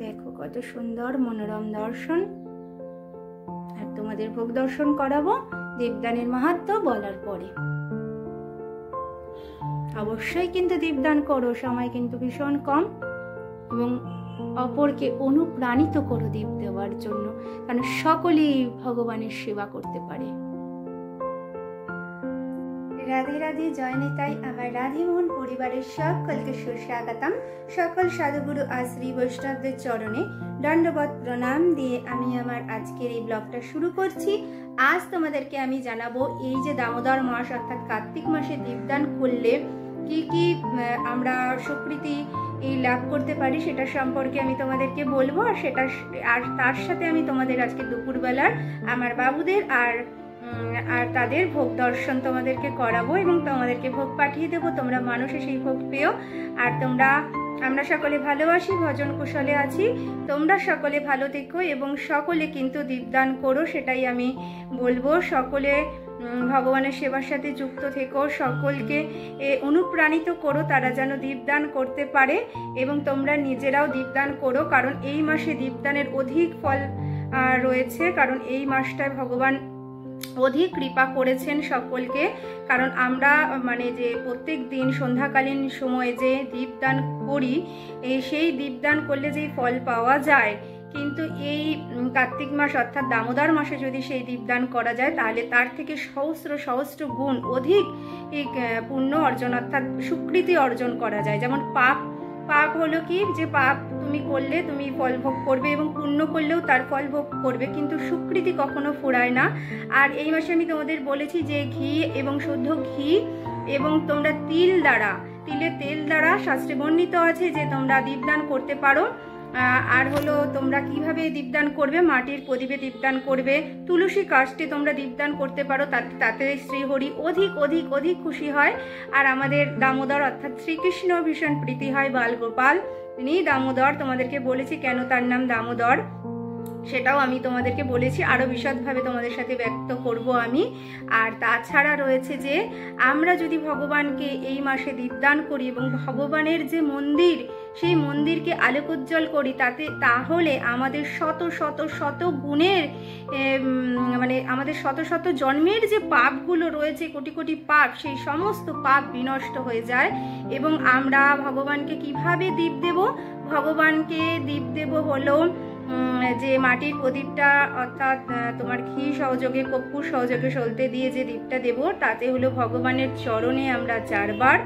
দেখো কত সুন্দর মনোরম দর্শন। আর তোমাদের ভোগ দর্শন করাবো দীপদানের মাহাত্ম্য বলার পরে। অবশ্যই কিন্তু দীপদান করো, সময় কিন্তু ভীষণ কম, এবং অপরকে অনুপ্রাণিত করো দীপ দেওয়ার জন্য, কারণ সকলেই ভগবানের সেবা করতে পারে। রাধে রাধে, জয় নিতাই। আমার রাধেমোহন পরিবারের সকলকে সুস্বাগতম। সকল সাধুগুরু আর শ্রী বৈষ্ণবদের চরণে দণ্ডবত প্রণাম দিয়ে আমি আমার আজকের এই ব্লগটা শুরু করছি। আজ তোমাদেরকে আমি জানাবো এই যে দামোদর মাস অর্থাৎ কার্তিক মাসে দীপদান করলে কি কি আমরা সুকৃতি লাভ করতে পারি সেটা সম্পর্কে আমি তোমাদেরকে বলবো। আর তার সাথে আমি তোমাদের আজকে দুপুরবেলার আমার বাবুদের আর তাদের ভোগ দর্শন তোমাদেরকে করাবো এবং তোমাদেরকে ভোগ পাঠিয়ে দেবো। তোমরা মানুষে সেই ভোগ পেও। আর আমরা সকলে ভালোবাসি, ভজন কুশলে আছি। তোমরা সকলে ভালো থেকো এবং সকলে কিন্তু দীপদান করো, সেটাই আমি বলবো। সকলে ভগবানের সেবার সাথে যুক্ত থেকো, সকলকে অনুপ্রাণিত করো তারা যেন দীপদান করতে পারে, এবং তোমরা নিজেরাও দীপদান করো, কারণ এই মাসে দীপদানের অধিক ফল রয়েছে। কারণ এই মাসটায় ভগবান অধিক কৃপা করেছেন সকলকে। কারণ আমরা যে প্রত্যেক দিন সন্ধ্যাকালীন সময়ে যে দীপদান করি, সেই দীপদান করলে যেই ফল পাওয়া যায়, কিন্তু এই কার্তিক মাস অর্থাৎ দামোদর মাসে যদি সেই দীপদান করা যায় তাহলে তার থেকে সহস্র গুণ অধিক পুণ্য অর্জন অর্থাৎ সুকৃতি অর্জন করা যায়। যেমন পাপ হলো কি, যে পাপ তুমি করলে তুমি ফল ভোগ করবে এবং পুণ্য করলেও তার ফল ভোগ করবে, কিন্তু সুকৃতি কখনো ফুরায় না। আর এই মাসে আমি তোমাদের বলেছি যে ঘি এবং শুদ্ধ ঘি এবং তোমরা তিলের তেল দ্বারা শাস্ত্রে বর্ণিত আছে যে তোমরা দীপদান করতে পারো। আর হলো তোমরা কিভাবে দীপদান করবে, মাটির প্রদীপে দীপদান করবে, তুলসী কাষ্ঠে তোমরা দীপদান করতে পারো, তাতে শ্রীহরি অধিক খুশি হয়। আর আমাদের দামোদর অর্থাৎ শ্রীকৃষ্ণ ভীষণ প্রীতি হয়, বালগোপাল তিনি দামোদর। তোমাদেরকে বলেছি কেন তার নাম দামোদর, সেটাও আমি তোমাদেরকে বলেছি, আরো বিশদভাবে তোমাদের সাথে ব্যক্ত করব আমি। আর তাছাড়া রয়েছে যে আমরা যদি ভগবানকে এই মাসে দীপদান করি এবং ভগবানের যে মন্দির, সেই মন্দিরকে আলোকোজ্জ্বল করি, তাহলে আমাদের শত গুণের আমাদের শত জন্মের যে পাপগুলো রয়েছে, কোটি পাপ, সেই সমস্ত পাপ বিনষ্ট হয়ে যায়। এবং আমরা ভগবানকে কিভাবে দীপ দেব, ভগবানকে দীপ দেব হলো যে মাটির প্রদীপটা অর্থাৎ তোমার ঘি সহযোগে কর্পূর সহযোগে সলতে দিয়ে যে দীপটা দেব, তাতে হলো ভগবানের চরণে আমরা 4 বার,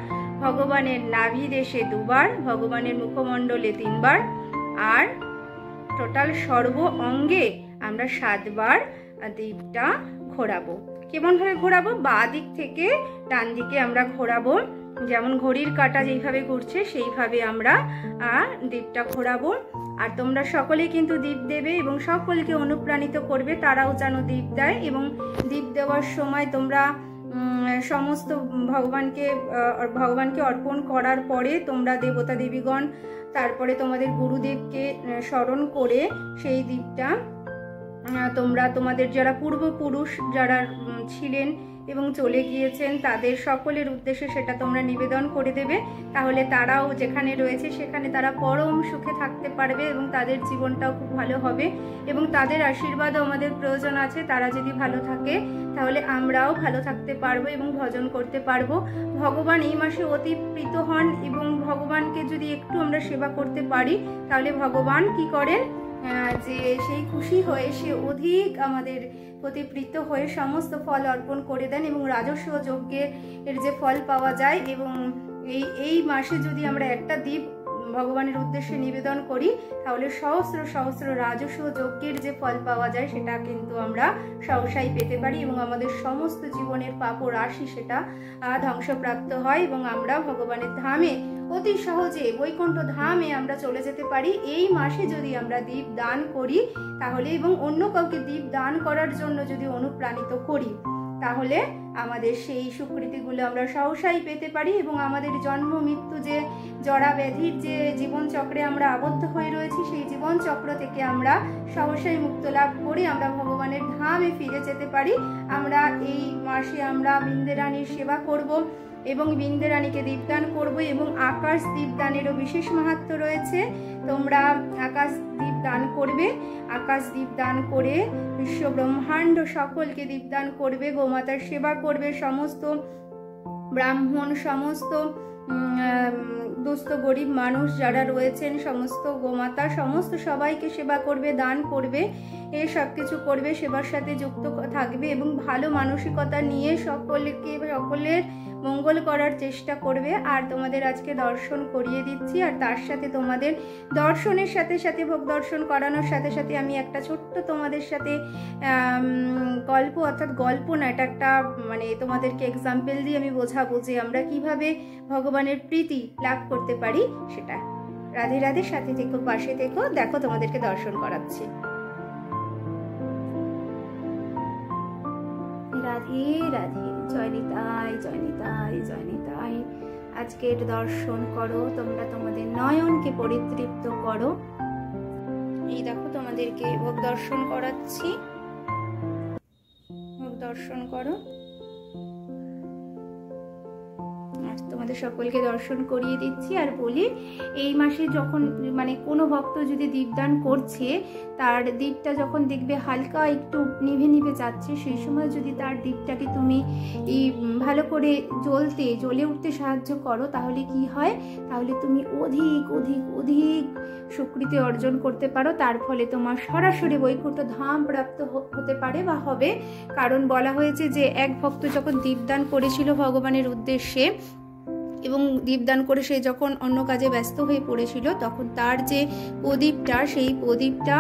ভগবানের নাভি দেশে 2 বার, ভগবানের মুখমণ্ডলে 3 বার, আর টোটাল সর্ব অঙ্গে আমরা 7 বার দীপটা ঘোরাবো। কেমন ভাবে ঘোরাবো, বাঁ দিক থেকে ডান দিকে আমরা ঘোরাবো, যেমন ঘড়ির কাঁটা যেইভাবে ঘুরছে সেইভাবে আমরা দীপটা ঘোরাবো। আর তোমরা সকলে কিন্তু দীপ দেবে এবং সকলকে অনুপ্রাণিত করবে তারাও যেন দীপ দেয়। এবং দীপ দেওয়ার সময় তোমরা সমস্ত ভগবানকে অর্পণ করার পরে তোমরা দেবতা দেবীগণ, তারপরে তোমাদের গুরুদেবকে স্মরণ করে সেই দীপটা তোমরা তোমাদের যারা পূর্বপুরুষ যারা ছিলেন এবং চলে গিয়েছেন তাদের সকলের উদ্দেশ্যে সেটা তোমরা নিবেদন করে দেবে। তাহলে তারাও যেখানে রয়েছে সেখানে তারা পরম সুখে থাকতে পারবে এবং তাদের জীবনটাও খুব ভালো হবে, এবং তাদের আশীর্বাদও আমাদের প্রয়োজন আছে। তারা যদি ভালো থাকে তাহলে আমরাও ভালো থাকতে পারবো এবং ভজন করতে পারবো। ভগবান এই মাসে অতি প্রীত হন, এবং ভগবানকে যদি একটু আমরা সেবা করতে পারি তাহলে ভগবান কি করেন, যে সেই খুশি হয়ে সে অধিক আমাদের প্রতি প্রীত হয়ে সমস্ত ফল অর্পণ করে দেন এবং রাজস্ব যজ্ঞের যে ফল পাওয়া যায়। এবং এই মাসে যদি আমরা একটা দীপ ভগবানের উদ্দেশ্যে নিবেদন করি তাহলে সহস্র রাজস্ব যজ্ঞের যে ফল পাওয়া যায় সেটা কিন্তু আমরা সহসাই পেতে পারি, এবং আমাদের সমস্ত জীবনের পাপ রাশি সেটা ধ্বংসপ্রাপ্ত হয় এবং আমরা ভগবানের ধামে অতি সহজে বৈকুণ্ঠ ধামে আমরা চলে যেতে পারি এই মাসে যদি আমরা দীপ দান করি তাহলে, এবং অন্য কাউকে দীপ দান করার জন্য যদি অনুপ্রাণিত করি তাহলে আমাদের সেই স্বীকৃতিগুলো আমরা সহসাই পেতে পারি এবং আমাদের জন্ম মৃত্যু যে জরা ব্যাধির যে জীবনচক্রে আমরা আবদ্ধ হয়ে রয়েছি সেই জীবনচক্র থেকে আমরা সহসাই মুক্ত লাভ করে আমরা ভগবানের ধামে ফিরে যেতে পারি। আমরা এই মাসে আমরা বৃন্দে রানীর সেবা করব এবং বৃন্দে রানীকে দীপদান করব এবং আকাশ দীপদানেরও বিশেষ মাহাত্ম্য রয়েছে। তোমরা আকাশ দীপদান করবে, আকাশ দীপদান করে বিশ্ব ব্রহ্মাণ্ড সকলকে দীপদান করবে, গোমাতার সেবা করবে, সমস্ত ব্রাহ্মণ, সমস্ত দুস্থ গরিব মানুষ যারা রয়েছেন, সমস্ত গোমাতা, সমস্ত সবাইকে সেবা করবে, দান করবে, এ সব কিছু করবে, সেবার সাথে যুক্ত থাকবে এবং ভালো মানসিকতা নিয়ে সকলের মঙ্গল করার চেষ্টা করবে। আর তোমাদের আজকে দর্শন করিয়ে দিচ্ছি, আর তার সাথে তোমাদের দর্শনের সাথে সাথে ভোগ দর্শন করানোর সাথে সাথে আমি একটা ছোট্ট তোমাদের সাথে গল্প, অর্থাৎ গল্প না, এটা একটা মানে তোমাদেরকে এক্সাম্পল দিয়ে আমি বোঝাবো যে আমরা কিভাবে ভগবানের প্রীতি লাভ করতে পারি সেটা। রাধে রাধে, সাথে থেকো, পাশে থেকো, দেখো তোমাদেরকে দর্শন করাচ্ছি। রাধে রাধে, জয় নিতাই, জয় নিতাই, জয় নিতাই। আজকের দর্শন করো, তোমরা তোমাদের নয়নকে পরিতৃপ্ত করো। এই দেখো তোমাদেরকে ভোগ দর্শন করাচ্ছি, ভোগ দর্শন করো। তোমাদের সকলকে দর্শন করিয়ে দিচ্ছি আর বলি, এই মাসে যখন মানে কোনো ভক্ত যদি দীপদান করছে, তার দীপটা যখন দেখবে হালকা একটু নিভে নিভে যাচ্ছে, সেই সময় যদি তার দীপটাকে তুমি ভালো করে জ্বলে উঠতে সাহায্য করো, তাহলে কি হয়, তাহলে তুমি অধিক অধিক অধিক স্বীকৃতি অর্জন করতে পারো। তার ফলে তোমার সরাসরি বৈকুণ্ঠ ধাম প্রাপ্ত হতে পারে বা হবে। কারণ বলা হয়েছে যে এক ভক্ত যখন দীপদান করেছিল ভগবানের উদ্দেশ্যে এবং দীপদান করে সে যখন অন্য কাজে ব্যস্ত হয়ে পড়েছিল, তখন তার যে প্রদীপটা, সেই প্রদীপটা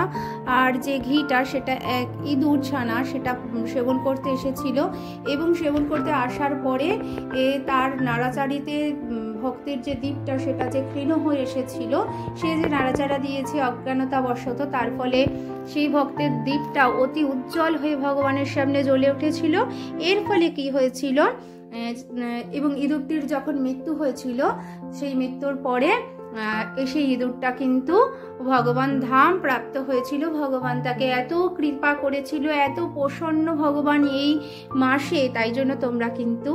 আর যে ঘিটা, সেটা এক ইঁদুর ছানা সেটা সেবন করতে এসেছিল এবং সেবন করতে আসার পরে তার নাড়াচাড়িতে ভক্তের যে দীপটা সেটা যে ক্ষীণ হয়ে এসেছিল, সে যে নাড়াচাড়া দিয়েছে অজ্ঞানতাবশত, তার ফলে সেই ভক্তের দীপটা অতি উজ্জ্বল হয়ে ভগবানের সামনে জ্বলে উঠেছিল। এর ফলে কি হয়েছিল, এবং ইঁদুরটির যখন মৃত্যু হয়েছিল, সেই মৃত্যুর পরে সেই ইঁদুরটা কিন্তু ভগবান ধাম প্রাপ্ত হয়েছিল। ভগবান তাকে এত কৃপা করেছিল, এত প্রসন্ন ভগবান এই মাসে। তাই জন্য তোমরা কিন্তু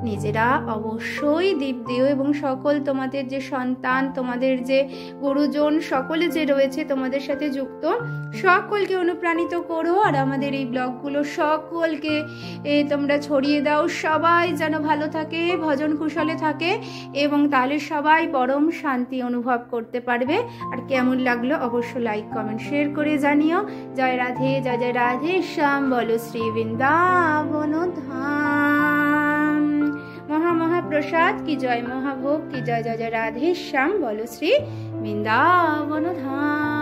নিজেরা অবশ্যই দীপ দিও এবং সকল তোমাদের যে সন্তান, তোমাদের যে গুরুজন সকলে যে রয়েছে তোমাদের সাথে যুক্ত, সকলকে অনুপ্রাণিত করো। আর আমাদের এই ব্লগগুলো সকলকে তোমরা ছড়িয়ে দাও, সবাই যেন ভালো থাকে, ভজন কুশলে থাকে এবং তাহলে সবাই পরম শান্তি অনুভব করতে পারবে। আর কেমন লাগলো অবশ্যই লাইক কমেন্ট শেয়ার করে জানিও। জয় রাধে, জয় জয় রাধে শ্যাম, বলো শ্রী বৃন্দাবন ধাম। মহাপ্রসাদ কি জয়, মহাভোগ কি জয়, জয় জয় রাধে শ্যাম, বলো শ্রী বৃন্দাবন ধাম।